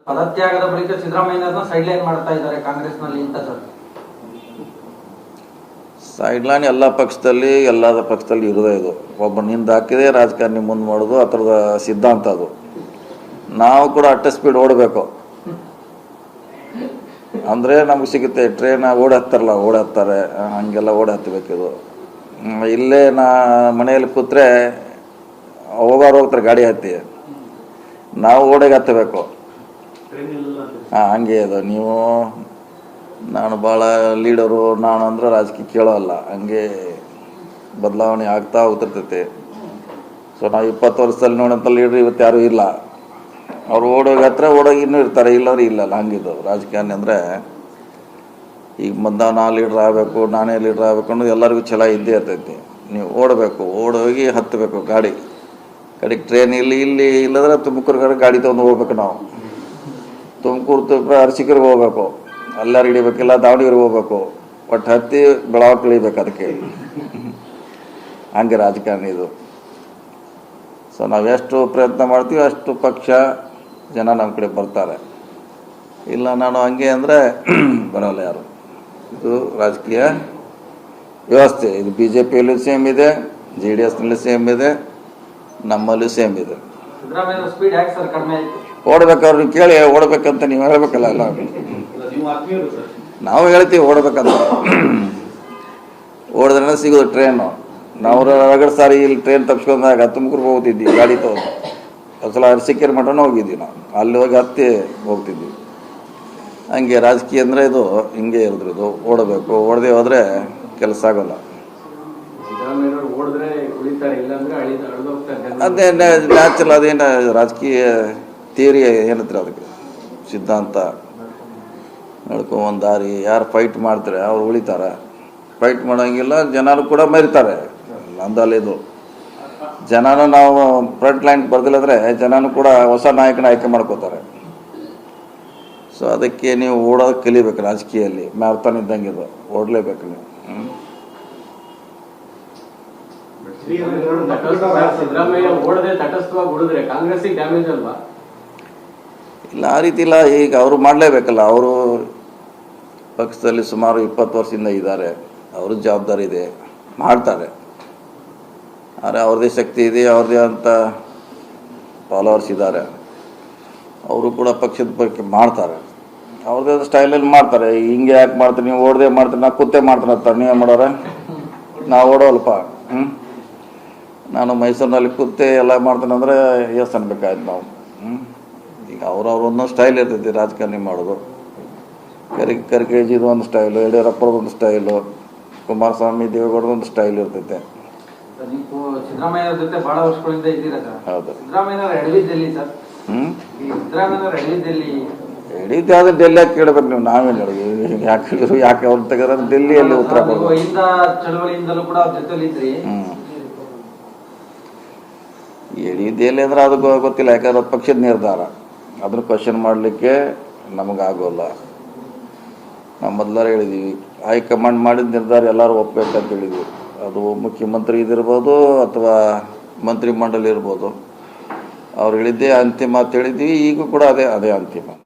ಪದತ್ಯಾಗದ ಬಳಿಕ ಸಿದ್ದರಾಮಯ್ಯನವರನ್ನ side line ಮಾಡ್ತಾ ಇದ್ದಾರೆ ಕಾಂಗ್ರೆಸ್ನಲ್ಲಿ ಅಂತ ಸರ್. ಸೈಡ್ ಲೈನ್ ಎಲ್ಲ ಪಕ್ಷದಲ್ಲಿ ಇರೋದೇ ಇದು. ಒಬ್ಬ ನಿಂದ ಹಾಕಿದೆ ರಾಜಕಾರಣಿ ಮುಂದೆ ಮಾಡೋದು ಆ ಥರದ ಸಿದ್ಧಾಂತ ಅದು. ನಾವು ಕೂಡ ಅಟ್ಟ ಸ್ಪೀಡ್ ಓಡಬೇಕು ಅಂದರೆ ನಮ್ಗೆ ಸಿಗುತ್ತೆ. ಟ್ರೈನ್ ಓಡಾಡ್ತಾರೆ ಹಂಗೆಲ್ಲ ಓಡಾಡ್ಬೇಕಿದು. ಇಲ್ಲೇ ಮನೆಯಲ್ಲಿ ಕೂತ್ರೆ ಹೋಗ್ತಾರೆ ಗಾಡಿ ಹತ್ತಿ, ನಾವು ಓಡಾಗಿ ಹತ್ತಬೇಕು. ಹಂಗೆ ಅದು. ನೀವು ನಾನು ಭಾಳ ಲೀಡರು ನಾನು ಅಂದ್ರೆ ರಾಜಕೀಯ ಕೇಳೋಲ್ಲ, ಹಂಗೆ ಬದಲಾವಣೆ ಆಗ್ತಾ ಹೋಗ್ತಿರ್ತೈತಿ. ಸೊ ನಾವು 20 ವರ್ಷದಲ್ಲಿ ನೋಡೋಂಥ ಲೀಡ್ರ್ ಇವತ್ತು ಯಾರೂ ಇಲ್ಲ. ಅವ್ರು ಓಡೋಗಿ ಇನ್ನೂ ಇರ್ತಾರೆ, ಇಲ್ಲವ್ರು ಇಲ್ಲಲ್ಲ. ಹಂಗಿದ್ದು ರಾಜಕಾರಣಿ ಅಂದರೆ ಈಗ ನಾ ಲೀಡ್ರ್ ಆಗಬೇಕು, ನಾನೇ ಲೀಡ್ರ್ ಆಗಬೇಕು ಅನ್ನೋದು ಎಲ್ಲರಿಗೂ ಛಲ ಇದ್ದೇ ಇರ್ತೈತಿ. ನೀವು ಓಡೋಗಿ ಹತ್ತಬೇಕು ಗಾಡಿ. ಕಡೆಗೆ ಟ್ರೈನ್ ಇಲ್ಲಿ ಇಲ್ಲದ್ರೆ ತುಮಕೂರು ಗಾಡಿ ತೊಗೊಂಡು ಹೋಗ್ಬೇಕು. ನಾವು ತುಮಕೂರು ಅರಸೀಕೆರೆಗೆ ಹೋಗ್ಬೇಕು, ಎಲ್ಲರೂ ಹಿಡಿಬೇಕಿಲ್ಲ, ದಾವಣಗೆರೆಗೆ ಹೋಗ್ಬೇಕು, ಒಟ್ಟು ಹತ್ತಿ ಬೆಳಗ್ಗೆ ಇಳಿಬೇಕು. ಅದಕ್ಕೆ ಹಂಗೆ ರಾಜಕಾರಣಿ ಇದು. ಸೊ ನಾವೆಷ್ಟು ಪ್ರಯತ್ನ ಮಾಡ್ತೀವಿ ಅಷ್ಟು ಪಕ್ಷ ಜನ ನಮ್ಮ ಕಡೆ ಬರ್ತಾರೆ. ಇಲ್ಲ ನಾನು ಹಂಗೆ ಅಂದರೆ ಬರೋಲ್ಲ ಯಾರು. ಇದು ರಾಜಕೀಯ ವ್ಯವಸ್ಥೆ. ಇದು BJPಯಲ್ಲೂ ಸೇಮ್ ಇದೆ, JDSನಲ್ಲಿ ಸೇಮ್ ಇದೆ, ನಮ್ಮಲ್ಲೂ ಸೇಮ್ ಇದೆ. ಓಡ್ಬೇಕಾದ್ರೆ ಕೇಳಿ ಓಡ್ಬೇಕಂತ ನೀವು ಹೇಳ್ಬೇಕಲ್ಲ. ಎಲ್ಲ ನಾವು ಹೇಳ್ತೀವಿ ಓಡ್ಬೇಕಂತ. ಓಡಿದ್ರೆ ಸಿಗೋದು ಟ್ರೈನು. ನಾವು ರಗಡ್ ಸಾರಿ ಇಲ್ಲಿ ಟ್ರೈನ್ ತಪ್ಸ್ಕೊಂಡಾಗ ತುಮಕೂರಿಗೆ ಹೋಗ್ತಿದ್ವಿ ಗಾಡಿ ತೊಗೊಂಡು. ಅಸಲ ಅರಸೀಕೆರೆ ಮಠನೂ ಹೋಗಿದ್ವಿ ನಾವು. ಅಲ್ಲಿ ಹೋಗಿ ಹತ್ತಿ ಹೋಗ್ತಿದ್ವಿ. ಹಂಗೆ ರಾಜಕೀಯ ಅಂದರೆ ಇದು ಹಿಂಗೆ ಇರೋದು. ಇದು ಓಡಬೇಕು, ಓಡದೆ ಹೋದರೆ ಕೆಲಸ ಆಗೋಲ್ಲ. ಅದೇ ನ್ಯಾಚುರಲ್. ಅದೇನು ರಾಜಕೀಯ ಥಿಯರಿ ಏನತ್ರ ಅದಕ್ಕೆ ಸಿದ್ಧಾಂತ ನಡ್ಕೊಂಡ್ ದಾರಿ. ಯಾರು ಫೈಟ್ ಮಾಡ್ತಾರೆ ಅವ್ರು ಉಳಿತಾರೆ, ಫೈಟ್ ಮಾಡೋಂಗಿಲ್ಲ. ಜನರು ಕೂಡ ಮರಿತಾರೆ. ಅಂದಲ್ಲಿದು ಜನನೂ ನಾವು ಫ್ರಂಟ್ ಲೈನ್ ಬರ್ದಿಲ್ಲಂದ್ರೆ ಜನನೂ ಕೂಡ ಹೊಸ ನಾಯಕನ ಆಯ್ಕೆ ಮಾಡ್ಕೋತಾರೆ. ಸೊ ಅದಕ್ಕೆ ನೀವು ಓಡೋದು ಕಲಿಬೇಕು. ರಾಜಕೀಯದಲ್ಲಿ ಮ್ಯಾರಥಾನ್ ಇದ್ದಂಗೆ ಇದು, ಓಡಲೇಬೇಕು ನೀವು. ಇಲ್ಲ ಆ ರೀತಿ ಇಲ್ಲ. ಈಗ ಅವರು ಮಾಡಲೇಬೇಕಲ್ಲ. ಅವರು ಪಕ್ಷದಲ್ಲಿ ಸುಮಾರು 20 ವರ್ಷದಿಂದ ಇದ್ದಾರೆ. ಅವ್ರ ಜವಾಬ್ದಾರಿ ಇದೆ, ಮಾಡ್ತಾರೆ. ಆದರೆ ಅವ್ರದ್ದೇ ಶಕ್ತಿ ಇದೆ, ಅವ್ರದ್ದೇ ಅಂತ ಫಾಲೋವರ್ಸ್ ಇದ್ದಾರೆ. ಅವರು ಕೂಡ ಪಕ್ಷದ ಬಗ್ಗೆ ಮಾಡ್ತಾರೆ, ಅವ್ರದ್ದೇ ಸ್ಟೈಲಲ್ಲಿ ಮಾಡ್ತಾರೆ. ಹಿಂಗೆ ಯಾಕೆ ಮಾಡ್ತಾರೆ, ನೀವು ಓಡದೆ ಮಾಡ್ತಾರೆ, ನಾ ಕೂತೆ ಮಾಡ್ತಾರೆ ಅಂತಾರೆ. ನೀವೇ ಮಾಡೋರೆ, ನಾವು ಓಡೋಲ್ಪ. ನಾನು ಮೈಸೂರಿನಲ್ಲಿ ಕೂತೆ ಎಲ್ಲ ಮಾಡ್ತಾನೆ ಅಂದರೆ ಎಷ್ಟು ಅನ್ಬೇಕಾಯ್ತು ನಾವು. ಈಗ ಅವ್ರವ್ರೊಂದೊಂದು ಸ್ಟೈಲ್ ಇರ್ತೈತಿ ರಾಜಕಾರಣಿ ಮಾಡೋದು. ಕರ್ಕೇಜಿದು ಒಂದು ಸ್ಟೈಲು, ಯಡಿಯೂರಪ್ಪರದೊಂದು ಸ್ಟೈಲು, ಕುಮಾರಸ್ವಾಮಿ ದೇವೇಗೌಡದೊಂದು ಸ್ಟೈಲ್ ಇರ್ತೈತೆ. ಸಿದ್ದರಾಮಯ್ಯ ಜೊತೆ ಬಹಳ ವರ್ಷಗಳಿಂದ ಇದ್ದೀರಾ ಸರ್. ಹೌದು. ಸಿದ್ದರಾಮಯ್ಯ ಎಡವಿದ್ದಲ್ಲಿ ಸರ್. ಎಡವಿದ್ದೆ ಡೆಲ್ಲಿ ಯಾಕೆ ಕೇಳಬೇಕು ನೀವು? ನಾವೇನು ಹೇಳಿ ಯಾಕೆ ಅವ್ರು ತೆಗೆದ್ರೆ ಡೆಲ್ಲಿಯಲ್ಲಿ ಉತ್ತರ ಕೊಡಬೇಕು. ಚಳವಳಿಯಿಂದಲೂ ಕೂಡ ಅವ್ರ ಜೊತೆಲಿ ಇದ್ರಿ. ಎಡವಿದ್ದೆಲ್ಲಿ ಅಂದ್ರೆ ಅದು ಗೊತ್ತಿಲ್ಲ. ಯಾಕಂದ್ರೆ ಅದು ಪಕ್ಷದ ನಿರ್ಧಾರ. ಅದನ್ನು ಕ್ವಶನ್ ಮಾಡಲಿಕ್ಕೆ ನಮಗಾಗೋಲ್ಲ. ನಾವು ಮೊದಲಾರ ಹೇಳಿದ್ದೀವಿ, ಹೈಕಮಾಂಡ್ ಮಾಡಿದ ನಿರ್ಧಾರ ಎಲ್ಲರೂ ಒಪ್ಪಬೇಕಂತ ಹೇಳಿದ್ವಿ. ಅದು ಮುಖ್ಯಮಂತ್ರಿ ಇದಿರ್ಬೋದು ಅಥವಾ ಮಂತ್ರಿ ಮಂಡಳಿ ಇರ್ಬೋದು. ಅವ್ರು ಹೇಳಿದ್ದೇ ಅಂತಿಮ ಅಂತ ಹೇಳಿದ್ವಿ. ಈಗೂ ಕೂಡ ಅದೇ ಅಂತಿಮ.